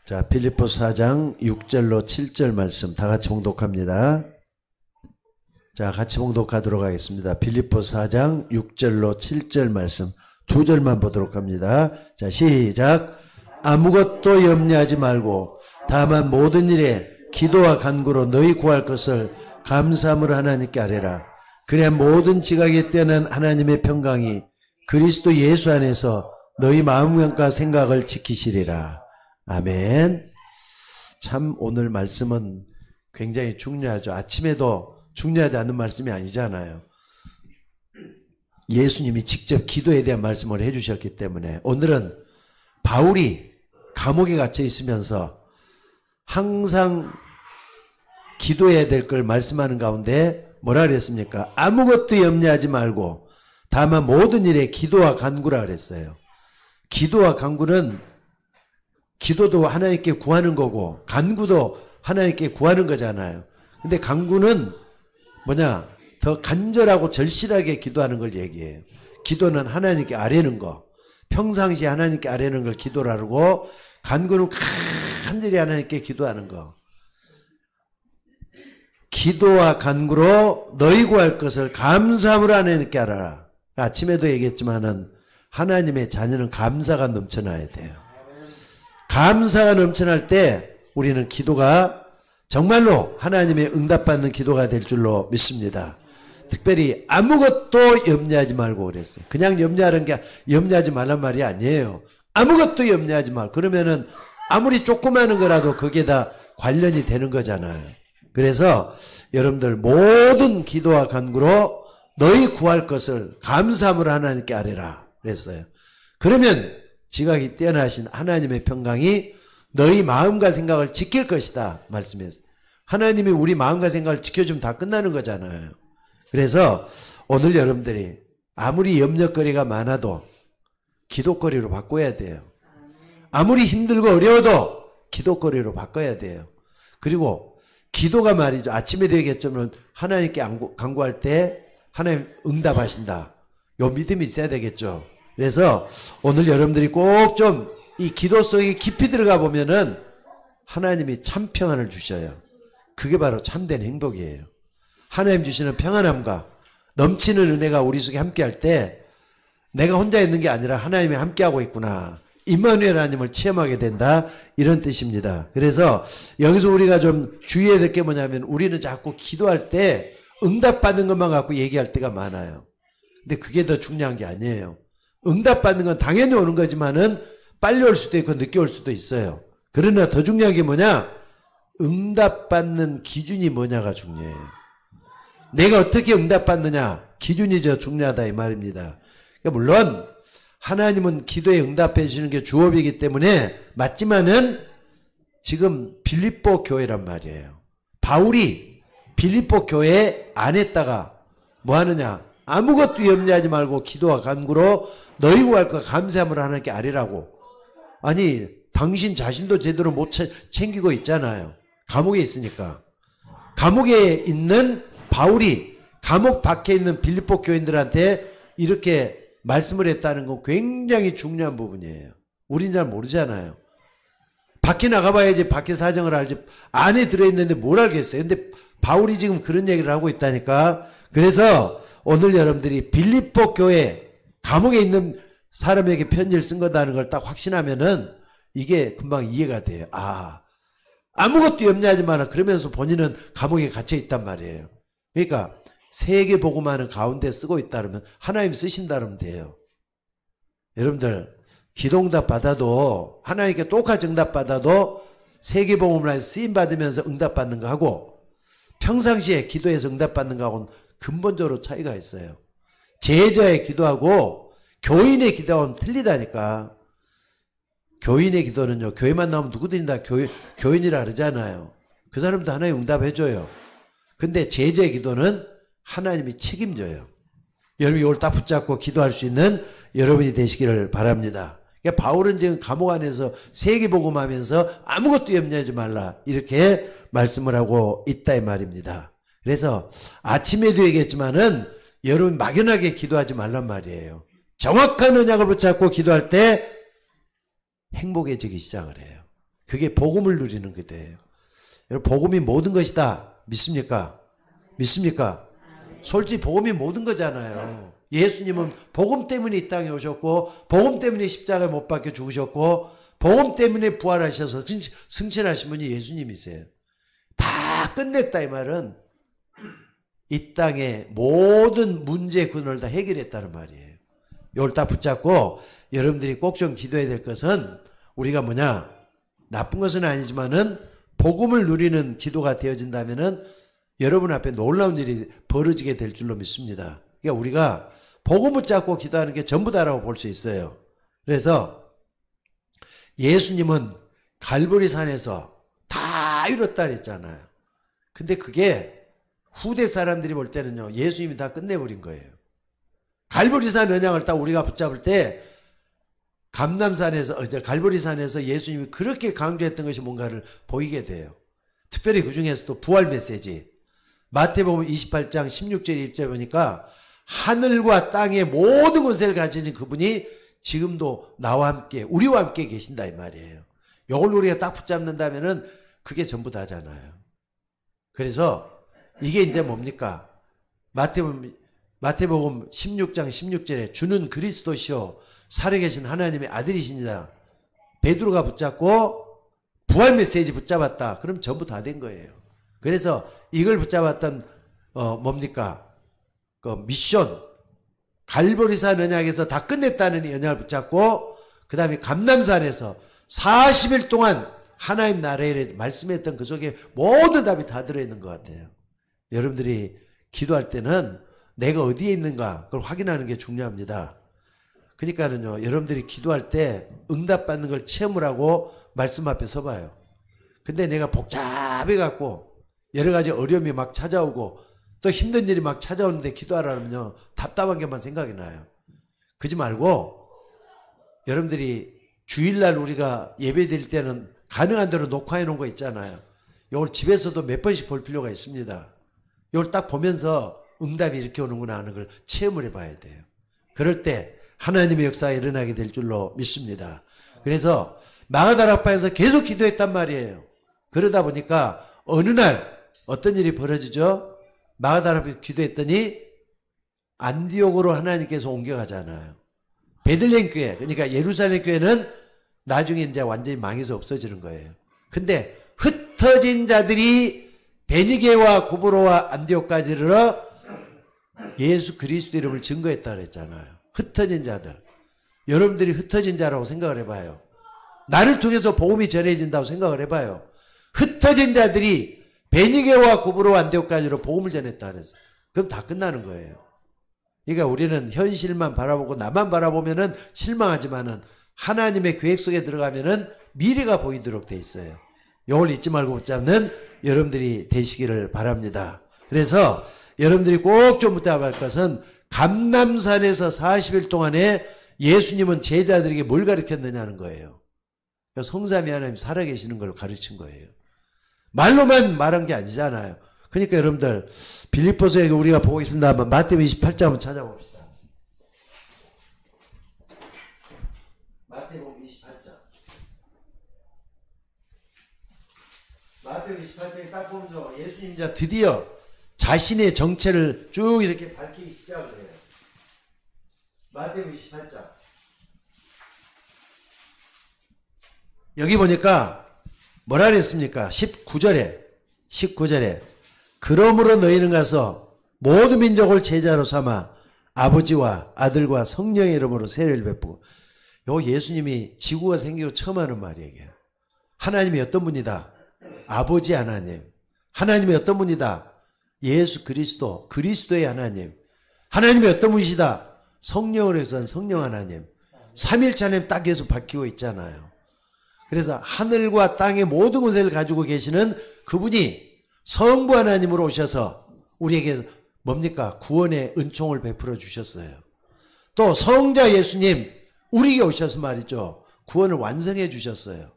자, 빌립보서 4장 6절로 7절 말씀 다 같이 봉독합니다. 자, 같이 봉독하도록 하겠습니다. 빌립보서 4장 6절로 7절 말씀 두 절만 보도록 합니다. 자, 시작. 아무것도 염려하지 말고 다만 모든 일에 기도와 간구로 너희 구할 것을 감사함으로 하나님께 아뢰라. 그래야 모든 지각에 뛰어난 하나님의 평강이 그리스도 예수 안에서 너희 마음과 생각을 지키시리라. 아멘. 참 오늘 말씀은 굉장히 중요하죠. 아침에도 중요하지 않은 말씀이 아니잖아요. 예수님이 직접 기도에 대한 말씀을 해주셨기 때문에 오늘은 바울이 감옥에 갇혀 있으면서 항상 기도해야 될 걸 말씀하는 가운데 뭐라 그랬습니까? 아무것도 염려하지 말고 다만 모든 일에 기도와 간구라 그랬어요. 기도와 간구는 기도도 하나님께 구하는 거고 간구도 하나님께 구하는 거잖아요. 근데 간구는 뭐냐? 더 간절하고 절실하게 기도하는 걸 얘기해요. 기도는 하나님께 아뢰는 거. 평상시 하나님께 아뢰는 걸 기도라고, 간구는 간절히 하나님께 기도하는 거. 기도와 간구로 너희 구할 것을 감사함으로 하나님께 알아라. 아침에도 얘기했지만은 하나님의 자녀는 감사가 넘쳐나야 돼요. 감사가 넘쳐날 때 우리는 기도가 정말로 하나님의 응답받는 기도가 될 줄로 믿습니다. 특별히 아무것도 염려하지 말고 그랬어요. 그냥 염려하지 말란 말이 아니에요. 아무것도 염려하지 말. 그러면은 아무리 조그마한 거라도 거기에 다 관련이 되는 거잖아요. 그래서 여러분들 모든 기도와 간구로 너희 구할 것을 감사함으로 하나님께 아뢰라 그랬어요. 그러면 지각이 뛰어나신 하나님의 평강이 너희 마음과 생각을 지킬 것이다 말씀했어요. 하나님이 우리 마음과 생각을 지켜주면 다 끝나는 거잖아요. 그래서 오늘 여러분들이 아무리 염려거리가 많아도 기도거리로 바꿔야 돼요. 아무리 힘들고 어려워도 기도거리로 바꿔야 돼요. 그리고 기도가 말이죠. 아침에도 얘기했지만 하나님께 간구할 때 하나님 응답하신다. 요 믿음이 있어야 되겠죠. 그래서 오늘 여러분들이 꼭 좀 이 기도 속에 깊이 들어가 보면은 하나님이 참 평안을 주셔요. 그게 바로 참된 행복이에요. 하나님 주시는 평안함과 넘치는 은혜가 우리 속에 함께할 때 내가 혼자 있는 게 아니라 하나님이 함께하고 있구나. 임마누엘 하나님을 체험하게 된다. 이런 뜻입니다. 그래서 여기서 우리가 좀 주의해야 될 게 뭐냐면 우리는 자꾸 기도할 때 응답받는 것만 갖고 얘기할 때가 많아요. 근데 그게 더 중요한 게 아니에요. 응답받는 건 당연히 오는 거지만은 빨리 올 수도 있고 늦게 올 수도 있어요. 그러나 더 중요한 게 뭐냐? 응답받는 기준이 뭐냐가 중요해요. 내가 어떻게 응답받느냐? 기준이 저 중요하다 이 말입니다. 그러니까 물론 하나님은 기도에 응답해 주시는 게 주업이기 때문에 맞지만은 지금 빌립보 교회란 말이에요. 바울이 빌립보 교회 안에다가 뭐 하느냐? 아무것도 염려하지 말고 기도와 간구로 너희 구할 것 감사함으로 하나님께 아뢰라고. 아니 당신 자신도 제대로 못 챙기고 있잖아요. 감옥에 있으니까. 감옥에 있는 바울이 감옥 밖에 있는 빌립보 교인들한테 이렇게 말씀을 했다는 건 굉장히 중요한 부분이에요. 우린 잘 모르잖아요. 밖에 나가봐야지 밖에 사정을 알지 안에 들어있는데 뭘 알겠어요. 근데 바울이 지금 그런 얘기를 하고 있다니까. 그래서 오늘 여러분들이 빌립보 교회 감옥에 있는 사람에게 편지를 쓴 거다는 걸 딱 확신하면은 이게 금방 이해가 돼요. 아, 아무것도 염려하지 마라. 그러면서 본인은 감옥에 갇혀 있단 말이에요. 그러니까 세계 복음화는 가운데 쓰고 있다 그러면 하나님 쓰신다 그러면 돼요. 여러분들 기도 응답 받아도 하나님께 똑같이 응답 받아도 세계 복음화에 쓰임 받으면서 응답 받는 거 하고 평상시에 기도해서 응답 받는 거하고는 근본적으로 차이가 있어요. 제자의 기도하고 교인의 기도하고는 틀리다니까. 교인의 기도는요, 교회만 나오면 누구든지 다 교인이라 그러잖아요. 그 사람도 하나님 응답해줘요. 근데 제자의 기도는 하나님이 책임져요. 여러분이 이걸 딱 붙잡고 기도할 수 있는 여러분이 되시기를 바랍니다. 그러니까 바울은 지금 감옥 안에서 세계복음하면서 아무것도 염려하지 말라 이렇게 말씀을 하고 있다 이 말입니다. 그래서 아침에도 얘기했지만은 여러분 막연하게 기도하지 말란 말이에요. 정확한 언약을 붙잡고 기도할 때 행복해지기 시작을 해요. 그게 복음을 누리는 거예요. 여러분, 복음이 모든 것이다. 믿습니까? 믿습니까? 솔직히 복음이 모든 거잖아요. 예수님은 복음 때문에 이 땅에 오셨고, 복음 때문에 십자가에 못 박혀 죽으셨고, 복음 때문에 부활하셔서 승천하신 분이 예수님이세요. 다 끝냈다 이 말은 이 땅의 모든 문제 근원을 다 해결했다는 말이에요. 이걸 다 붙잡고 여러분들이 꼭 좀 기도해야 될 것은 우리가 뭐냐, 나쁜 것은 아니지만은 복음을 누리는 기도가 되어진다면은 여러분 앞에 놀라운 일이 벌어지게 될 줄로 믿습니다. 그러니까 우리가 복음 붙잡고 기도하는 게 전부 다라고 볼 수 있어요. 그래서 예수님은 갈보리 산에서 다 이뤘다 그랬잖아요. 근데 그게 후대 사람들이 볼 때는요, 예수님이 다 끝내버린 거예요. 갈보리산 언약을 딱 우리가 붙잡을 때 갈보리산에서 예수님이 그렇게 강조했던 것이 뭔가를 보이게 돼요. 특별히 그 중에서도 부활 메시지. 마태복음 28장 16절 입장에 보니까 하늘과 땅의 모든 것을 가지신 그분이 지금도 나와 함께, 우리와 함께 계신다 이 말이에요. 이걸 우리가 딱 붙잡는다면은 그게 전부 다잖아요. 그래서 이게 이제 뭡니까? 마태복음 16장 16절에 주는 그리스도시요 살아계신 하나님의 아들이시니다. 베드로가 붙잡고 부활 메시지 붙잡았다. 그럼 전부 다 된 거예요. 그래서 이걸 붙잡았던 뭡니까? 그 미션, 갈보리산 언약에서 다 끝냈다는 이 언약을 붙잡고 그 다음에 감람산에서 40일 동안 하나님 나라에 말씀했던 그 속에 모든 답이 다 들어있는 것 같아요. 여러분들이 기도할 때는 내가 어디에 있는가 그걸 확인하는 게 중요합니다. 그러니까는요, 여러분들이 기도할 때 응답받는 걸 체험을 하고 말씀 앞에 서봐요. 근데 내가 복잡해갖고 여러 가지 어려움이 막 찾아오고 또 힘든 일이 막 찾아오는데 기도하라면요, 답답한 게만 생각이 나요. 그러지 말고 여러분들이 주일날 우리가 예배 드릴 때는 가능한 대로 녹화해 놓은 거 있잖아요. 이걸 집에서도 몇 번씩 볼 필요가 있습니다. 이걸 딱 보면서 응답이 이렇게 오는구나 하는 걸 체험을 해봐야 돼요. 그럴 때 하나님의 역사가 일어나게 될 줄로 믿습니다. 그래서 마가다락방에서 계속 기도했단 말이에요. 그러다 보니까 어느 날 어떤 일이 벌어지죠? 마가다락방에서 기도했더니 안디옥으로 하나님께서 옮겨가잖아요. 베들레헴 교회, 그러니까 예루살렘 교회는 나중에 이제 완전히 망해서 없어지는 거예요. 근데 흩어진 자들이 베니게와 구브로와 안디옥까지 이르러 예수 그리스도 이름을 증거했다 그랬잖아요. 흩어진 자들. 여러분들이 흩어진 자라고 생각을 해봐요. 나를 통해서 복음이 전해진다고 생각을 해봐요. 흩어진 자들이 베니게와 구브로와 안디옥까지로 복음을 전했다 그랬어요. 그럼 다 끝나는 거예요. 그러니까 우리는 현실만 바라보고 나만 바라보면은 실망하지만은 하나님의 계획 속에 들어가면은 미래가 보이도록 돼 있어요. 이걸 잊지 말고 붙잡는 여러분들이 되시기를 바랍니다. 그래서 여러분들이 꼭 좀 붙잡아야 할 것은 감람산에서 40일 동안에 예수님은 제자들에게 뭘 가르쳤느냐는 거예요. 성삼위 하나님 살아계시는 걸 가르친 거예요. 말로만 말한 게 아니잖아요. 그러니까 여러분들 빌립보서에 우리가 보고 있습니다. 한번 마태복음 28장 한번 찾아봅시다. 마태복음 28장. 마태복음 28장에 딱 보면서 예수님이 이제 드디어 자신의 정체를 쭉 이렇게 밝히기 시작을 해요. 마태복음 28장. 여기 보니까 뭐라 그랬습니까? 19절에 그러므로 너희는 가서 모든 민족을 제자로 삼아 아버지와 아들과 성령의 이름으로 세례를 베푸고. 요 예수님이 지구가 생기고 처음 하는 말이에요. 하나님이 어떤 분이다? 아버지 하나님. 하나님이 어떤 분이다? 예수 그리스도, 그리스도의 하나님. 하나님이 어떤 분이시다? 성령으로 해서 성령 하나님. 삼일체 하나님 딱 계속 밝히고 있잖아요. 그래서 하늘과 땅의 모든 것을 가지고 계시는 그분이 성부 하나님으로 오셔서 우리에게 뭡니까? 구원의 은총을 베풀어 주셨어요. 또 성자 예수님 우리에게 오셔서 말이죠. 구원을 완성해 주셨어요.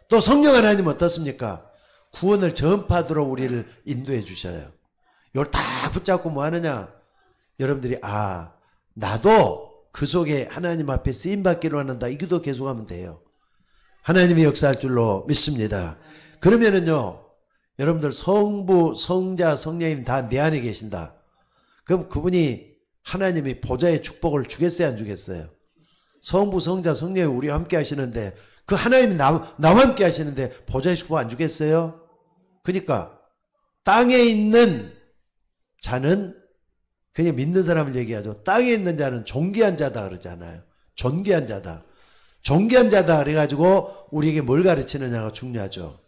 또 성령 하나님 어떻습니까? 구원을 전파하도록 우리를 인도해 주셔요. 이걸 딱 붙잡고 뭐 하느냐? 여러분들이 나도 그 속에 하나님 앞에 쓰임받기로 하는다. 이 기도 계속하면 돼요. 하나님이 역사할 줄로 믿습니다. 그러면은요, 여러분들 성부, 성자, 성령님 다 내 안에 계신다. 그럼 그분이 하나님이 보좌의 축복을 주겠어요, 안 주겠어요? 성부, 성자, 성령이 우리와 함께 하시는데 그 하나님이 나와 함께 하시는데 보좌의 축복 안 주겠어요? 그러니까 땅에 있는 자는 그냥 믿는 사람을 얘기하죠. 땅에 있는 자는 존귀한 자다 그러잖아요. 존귀한 자다. 존귀한 자다 그래가지고 우리에게 뭘 가르치느냐가 중요하죠.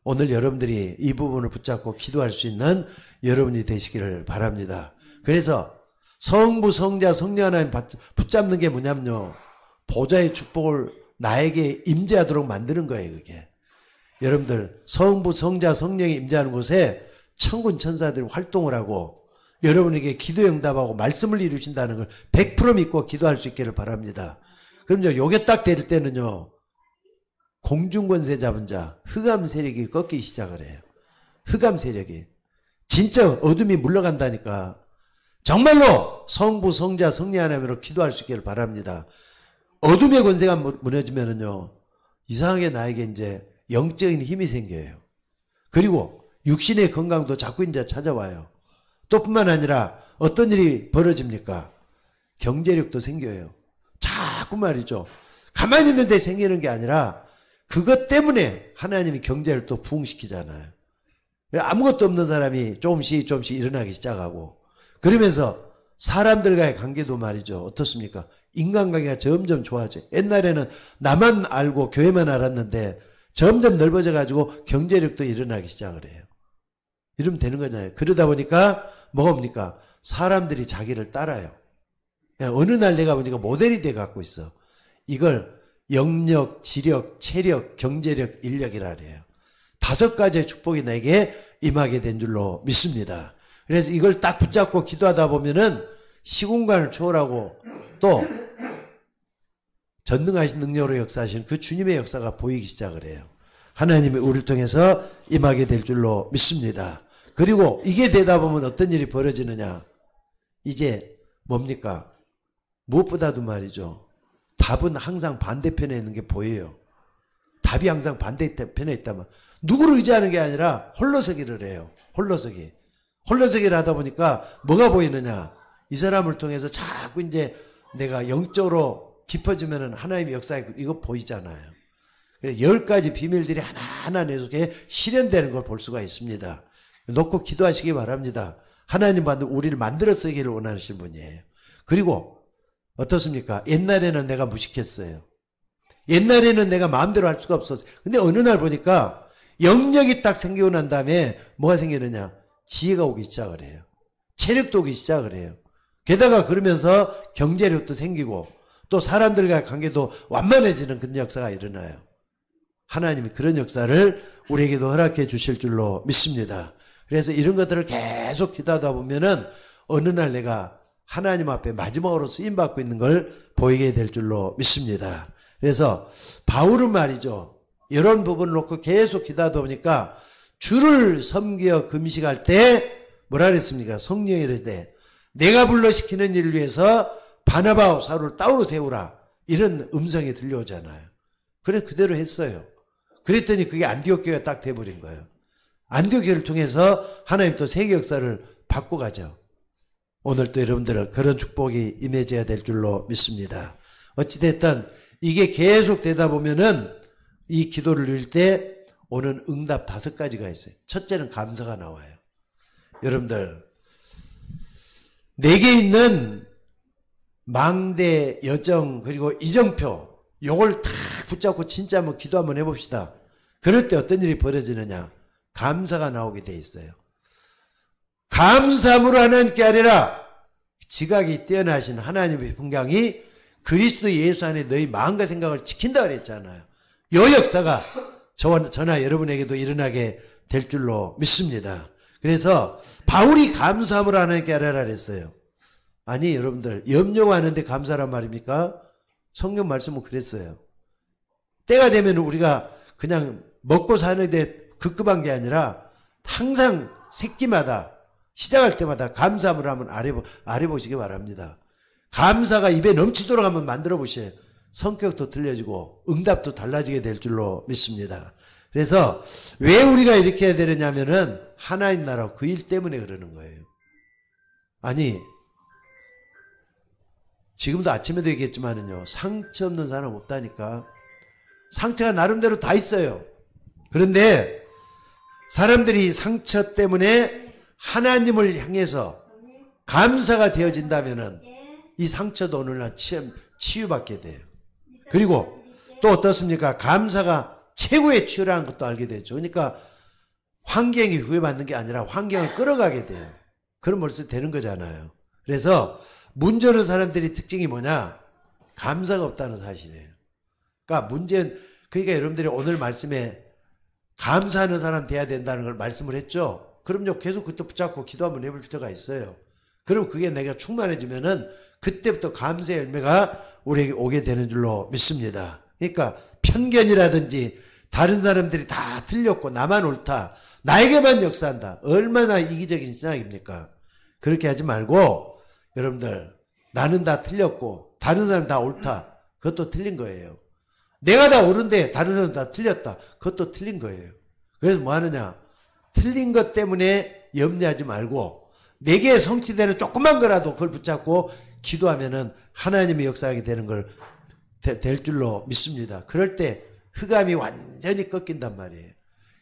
오늘 여러분들이 이 부분을 붙잡고 기도할 수 있는 여러분이 되시기를 바랍니다. 그래서 성부, 성자, 성령 하나님 붙잡는 게 뭐냐면요, 보좌의 축복을 나에게 임재하도록 만드는 거예요. 그게 여러분들 성부, 성자, 성령이 임재하는 곳에 천군 천사들이 활동을 하고 여러분에게 기도 응답하고 말씀을 이루신다는 걸 100% 믿고 기도할 수 있기를 바랍니다. 그럼요, 요게 딱 될 때는요, 공중권세 잡은 자, 흑암 세력이 꺾이기 시작을 해요. 흑암 세력이. 진짜 어둠이 물러간다니까. 정말로 성부, 성자, 성령 하나님으로 기도할 수 있기를 바랍니다. 어둠의 권세가 무너지면은요, 이상하게 나에게 이제 영적인 힘이 생겨요. 그리고 육신의 건강도 자꾸 이제 찾아와요. 또 뿐만 아니라 어떤 일이 벌어집니까? 경제력도 생겨요. 자꾸 말이죠. 가만히 있는데 생기는 게 아니라 그것 때문에 하나님이 경제를 또 부흥시키잖아요. 아무것도 없는 사람이 조금씩 일어나기 시작하고, 그러면서 사람들과의 관계도 말이죠. 어떻습니까? 인간관계가 점점 좋아져요. 옛날에는 나만 알고 교회만 알았는데 점점 넓어져 가지고 경제력도 일어나기 시작을 해요. 이러면 되는 거잖아요. 그러다 보니까 뭐가 옵니까? 사람들이 자기를 따라요. 어느 날 내가 보니까 모델이 돼 갖고 있어. 이걸 영력, 지력, 체력, 경제력, 인력이라 그래요. 5가지의 축복이 내게 임하게 된 줄로 믿습니다. 그래서 이걸 딱 붙잡고 기도하다 보면은 시공간을 초월하고 또 전능하신 능력으로 역사하신 그 주님의 역사가 보이기 시작을 해요. 하나님이 우리를 통해서 임하게 될 줄로 믿습니다. 그리고 이게 되다 보면 어떤 일이 벌어지느냐. 이제 뭡니까? 무엇보다도 말이죠. 답은 항상 반대편에 있는 게 보여요. 답이 항상 반대편에 있다면 누구를 의지하는 게 아니라 홀로서기를 해요. 홀로서기를 하다 보니까 뭐가 보이느냐. 이 사람을 통해서 자꾸 이제 내가 영적으로 깊어지면은 하나님의 역사에 이거 보이잖아요. 10가지 비밀들이 하나하나 내 속에 실현되는 걸 볼 수가 있습니다. 놓고 기도하시기 바랍니다. 하나님 우리를 만들어 쓰기를 원하시는 분이에요. 그리고 어떻습니까? 옛날에는 내가 무식했어요. 옛날에는 내가 마음대로 할 수가 없었어요. 근데 어느 날 보니까 영역이 딱 생기고 난 다음에 뭐가 생기느냐? 지혜가 오기 시작을 해요. 체력도 오기 시작을 해요. 게다가 그러면서 경제력도 생기고 또 사람들과의 관계도 완만해지는 그런 역사가 일어나요. 하나님이 그런 역사를 우리에게도 허락해 주실 줄로 믿습니다. 그래서 이런 것들을 계속 기도하다 보면은 어느 날 내가 하나님 앞에 마지막으로 쓰임받고 있는 걸 보이게 될 줄로 믿습니다. 그래서 바울은 말이죠. 이런 부분을 놓고 계속 기도하다 보니까 주를 섬겨 금식할 때 뭐라 그랬습니까? 성령이 이르되 내가 불러시키는 일을 위해서 바나바와 사울을 따로 세우라. 이런 음성이 들려오잖아요. 그래 그대로 했어요. 그랬더니 그게 안디옥 교회가 딱 돼버린 거예요. 안디옥 교회를 통해서 하나님 또 세계 역사를 바꿔가죠. 오늘 또 여러분들 그런 축복이 임해져야 될 줄로 믿습니다. 어찌됐든 이게 계속 되다 보면은 이 기도를 드릴 때 오는 응답 5가지가 있어요. 첫째는 감사가 나와요. 여러분들 내게 있는 망대, 여정 그리고 이정표 요걸 다 붙잡고 진짜 한번 기도 한번 해봅시다. 그럴 때 어떤 일이 벌어지느냐. 감사가 나오게 돼 있어요. 감사함으로 하나님께 아뢰라. 지각이 뛰어나신 하나님의 평강이 그리스도 예수 안에 너희 마음과 생각을 지킨다 그랬잖아요. 이 역사가 저나 여러분에게도 일어나게 될 줄로 믿습니다. 그래서 바울이 감사함으로 하나님께 아뢰라 그랬어요. 아니 여러분들 염려가 하는데 감사란 말입니까? 성경 말씀은 그랬어요. 때가 되면 우리가 그냥 먹고 사는데 급급한 게 아니라 항상 새끼마다 시작할 때마다 감사함을 한번 아뢰보시기 바랍니다. 감사가 입에 넘치도록 한번 만들어 보세요. 성격도 틀려지고 응답도 달라지게 될 줄로 믿습니다. 그래서 왜 우리가 이렇게 해야 되느냐면은 하나님 나라 그 일 때문에 그러는 거예요. 아니 지금도 아침에도 얘기했지만은요, 상처 없는 사람 없다니까. 상처가 나름대로 다 있어요. 그런데 사람들이 상처 때문에 하나님을 향해서 감사가 되어진다면은 이 상처도 오늘날 치유받게 돼요. 그리고 또 어떻습니까? 감사가 최고의 치유라는 것도 알게 되죠. 그러니까 환경이 구애받는 게 아니라 환경을 끌어가게 돼요. 그럼 벌써 되는 거잖아요. 그래서 문제는 사람들이 특징이 뭐냐? 감사가 없다는 사실이에요. 그러니까 문제는, 그러니까 여러분들이 오늘 말씀에 감사하는 사람 돼야 된다는 걸 말씀을 했죠. 그럼요, 계속 그때 붙잡고 기도 한번 해볼 필요가 있어요. 그럼 그게 내가 충만해지면은 그때부터 감사의 열매가 우리에게 오게 되는 줄로 믿습니다. 그러니까 편견이라든지 다른 사람들이 다 틀렸고 나만 옳다, 나에게만 역사한다, 얼마나 이기적인 신앙입니까? 그렇게 하지 말고 여러분들, 나는 다 틀렸고 다른 사람 다 옳다, 그것도 틀린 거예요. 내가 다 옳은데 다른 사람 다 틀렸다, 그것도 틀린 거예요. 그래서 뭐 하느냐? 틀린 것 때문에 염려하지 말고 내게 성취되는 조그만 거라도 그걸 붙잡고 기도하면은 하나님이 역사하게 되는 걸 될 줄로 믿습니다. 그럴 때 흑암이 완전히 꺾인단 말이에요.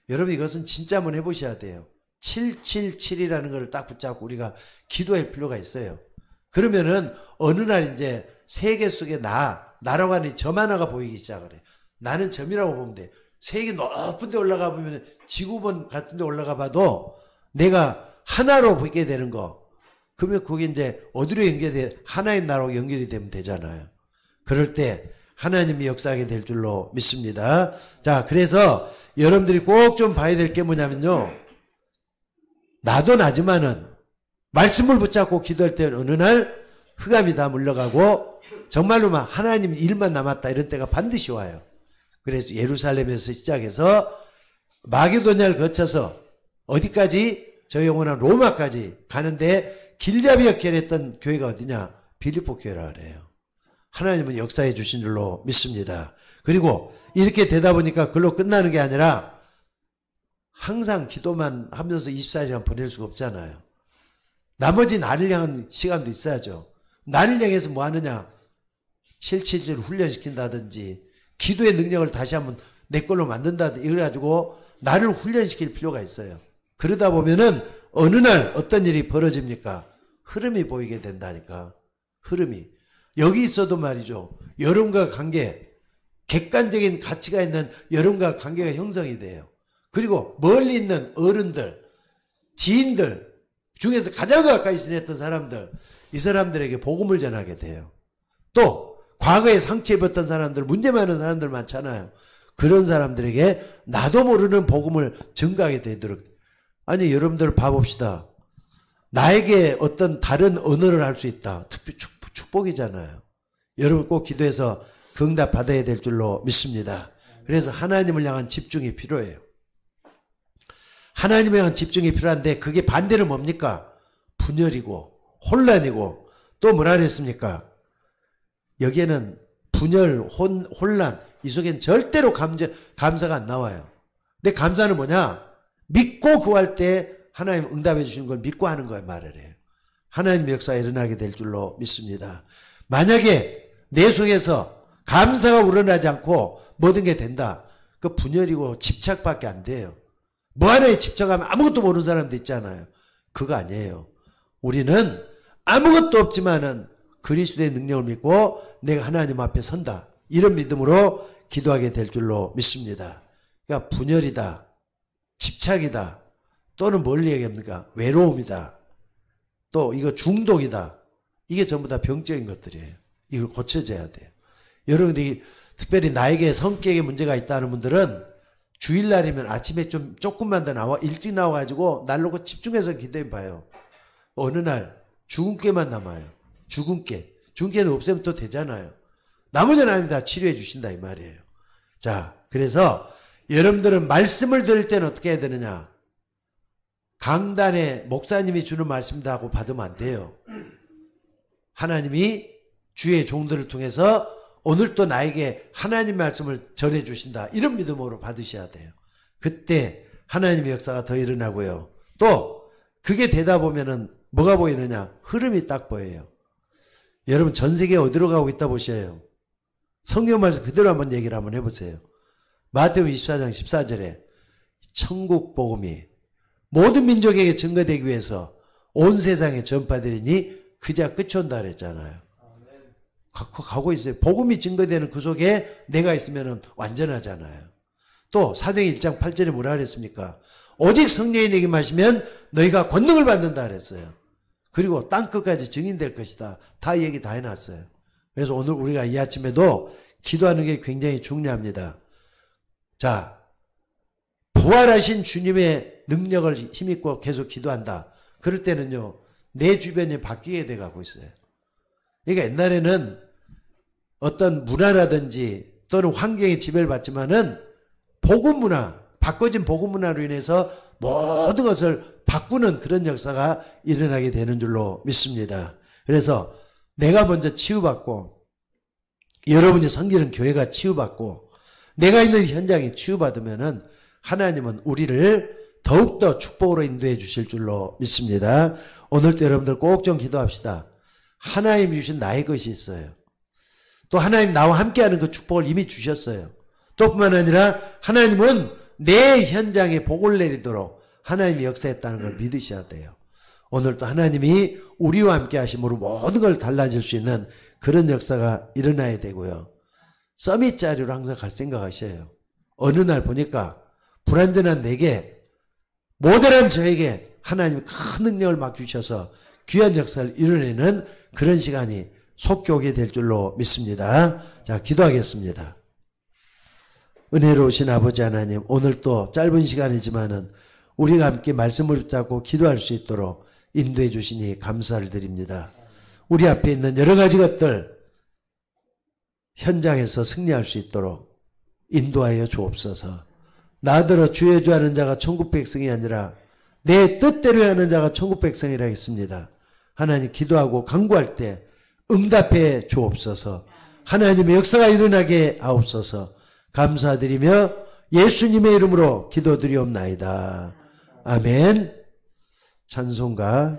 여러분, 이것은 진짜 한번 해보셔야 돼요. 777이라는 걸 딱 붙잡고 우리가 기도할 필요가 있어요. 그러면은 어느 날 이제 세계 속에 나라고 하니 점 하나가 보이기 시작을 해요. 나는 점이라고 보면 돼. 세계 높은 데 올라가 보면 지구본 같은 데 올라가 봐도 내가 하나로 보게 되는 거. 그러면 그게 이제 어디로 연결돼? 하나의 나라로 연결이 되면 되잖아요. 그럴 때 하나님이 역사하게 될 줄로 믿습니다. 자, 그래서 여러분들이 꼭 좀 봐야 될 게 뭐냐면요, 나도 나지만은 말씀을 붙잡고 기도할 때 어느 날 흑암이 다 물러가고 정말로 막 하나님 일만 남았다 이런 때가 반드시 와요. 그래서 예루살렘에서 시작해서 마게도냐를 거쳐서 어디까지? 저 영원한 로마까지 가는데 길잡이 역할을 했던 교회가 어디냐? 빌립보 교회라 그래요. 하나님은 역사해 주신 줄로 믿습니다. 그리고 이렇게 되다 보니까 그걸로 끝나는 게 아니라 항상 기도만 하면서 24시간 보낼 수가 없잖아요. 나머지 나를 향한 시간도 있어야죠. 나를 향해서 뭐 하느냐? 777 훈련시킨다든지 기도의 능력을 다시 한번 내 걸로 만든다든지 이래가지고 나를 훈련시킬 필요가 있어요. 그러다 보면은 어느 날 어떤 일이 벌어집니까? 흐름이 보이게 된다니까. 흐름이. 여기 있어도 말이죠, 여러분과 관계, 객관적인 가치가 있는 여러분과 관계가 형성이 돼요. 그리고 멀리 있는 어른들, 지인들 중에서 가장 가까이 지냈던 사람들, 이 사람들에게 복음을 전하게 돼요. 또 과거에 상처 입었던 사람들, 문제 많은 사람들 많잖아요. 그런 사람들에게 나도 모르는 복음을 전가하게 되도록. 아니, 여러분들 봐봅시다. 나에게 어떤 다른 언어를 할 수 있다. 특히 축복이잖아요. 여러분 꼭 기도해서 그 응답 받아야 될 줄로 믿습니다. 그래서 하나님을 향한 집중이 필요해요. 하나님을 향한 집중이 필요한데 그게 반대는 뭡니까? 분열이고 혼란이고 또 뭐라 그랬습니까? 여기에는 분열, 혼란, 이 속엔 절대로 감사가 안 나와요. 근데 감사는 뭐냐? 믿고 구할 때 하나님 응답해 주시는 걸 믿고 하는 거에 말을 해요. 하나님의 역사가 일어나게 될 줄로 믿습니다. 만약에 내 속에서 감사가 우러나지 않고 모든 게 된다, 그 분열이고 집착밖에 안 돼요. 뭐 하나에 집착하면 아무것도 모르는 사람도 있잖아요. 그거 아니에요. 우리는 아무것도 없지만은 그리스도의 능력을 믿고 내가 하나님 앞에 선다, 이런 믿음으로 기도하게 될 줄로 믿습니다. 그러니까 분열이다, 집착이다, 또는 뭘 얘기합니까? 외로움이다, 또 이거 중독이다, 이게 전부 다 병적인 것들이에요. 이걸 고쳐져야 돼요. 여러분들이 특별히 나에게 성격에 문제가 있다는 분들은 주일날이면 아침에 좀 조금만 더 일찍 나와가지고 날 놓고 집중해서 기도해 봐요. 어느 날 죽은 꾀만 남아요. 죽은 꾀는 없애면 또 되잖아요. 나머지는 하나님 다 치료해 주신다 이 말이에요. 자, 그래서 여러분들은 말씀을 들을 때는 어떻게 해야 되느냐? 강단에 목사님이 주는 말씀도 하고 받으면 안 돼요. 하나님이 주의 종들을 통해서 오늘 또 나에게 하나님 말씀을 전해주신다. 이런 믿음으로 받으셔야 돼요. 그때 하나님의 역사가 더 일어나고요. 또 그게 되다 보면은 뭐가 보이느냐? 흐름이 딱 보여요. 여러분 전 세계 어디로 가고 있다 보셔요. 성경 말씀 그대로 한번 얘기를 한번 해보세요. 마태복음 24장 14절에 천국 복음이 모든 민족에게 증거되기 위해서 온 세상에 전파되리니 그자 끝이 온다 그랬잖아요. 가고 있어요. 복음이 증거되는 그 속에 내가 있으면 완전하잖아요. 또 사도행 1장 8절에 뭐라 그랬습니까? 오직 성령이 내게 마시면 너희가 권능을 받는다 그랬어요. 그리고 땅끝까지 증인될 것이다. 다 얘기 다 해놨어요. 그래서 오늘 우리가 이 아침에도 기도하는 게 굉장히 중요합니다. 자, 부활하신 주님의 능력을 힘입고 계속 기도한다. 그럴 때는요, 내 주변이 바뀌게 돼가고 있어요. 그러니까 옛날에는 어떤 문화라든지 또는 환경에 지배를 받지만은 복음 문화, 바꿔진 복음 문화로 인해서 모든 것을 바꾸는 그런 역사가 일어나게 되는 줄로 믿습니다. 그래서 내가 먼저 치유받고 여러분이 섬기는 교회가 치유받고 내가 있는 현장이 치유받으면은 하나님은 우리를 더욱더 축복으로 인도해 주실 줄로 믿습니다. 오늘도 여러분들 꼭 좀 기도합시다. 하나님 주신 나의 것이 있어요. 또 하나님 나와 함께하는 그 축복을 이미 주셨어요. 또 뿐만 아니라 하나님은 내 현장에 복을 내리도록 하나님이 역사했다는 걸 믿으셔야 돼요. 오늘도 하나님이 우리와 함께 하심으로 모든 걸 달라질 수 있는 그런 역사가 일어나야 되고요. 서밋 자리로 항상 갈 생각하셔요. 어느 날 보니까 불완전한 내게 모델한 저에게 하나님이 큰 능력을 맡기셔서 귀한 역사를 이뤄내는 그런 시간이 속히 오게 될 줄로 믿습니다. 자, 기도하겠습니다. 은혜로우신 아버지 하나님, 오늘 또 짧은 시간이지만은 우리가 함께 말씀을 붙잡고 기도할 수 있도록 인도해 주시니 감사를 드립니다. 우리 앞에 있는 여러 가지 것들 현장에서 승리할 수 있도록 인도하여 주옵소서. 나더러 주의 주하는 자가 천국 백성이 아니라 내 뜻대로 하는 자가 천국 백성이라 했습니다. 하나님 기도하고 간구할 때 응답해 주옵소서. 하나님의 역사가 일어나게 하옵소서. 감사드리며 예수님의 이름으로 기도드리옵나이다. 아멘. 찬송가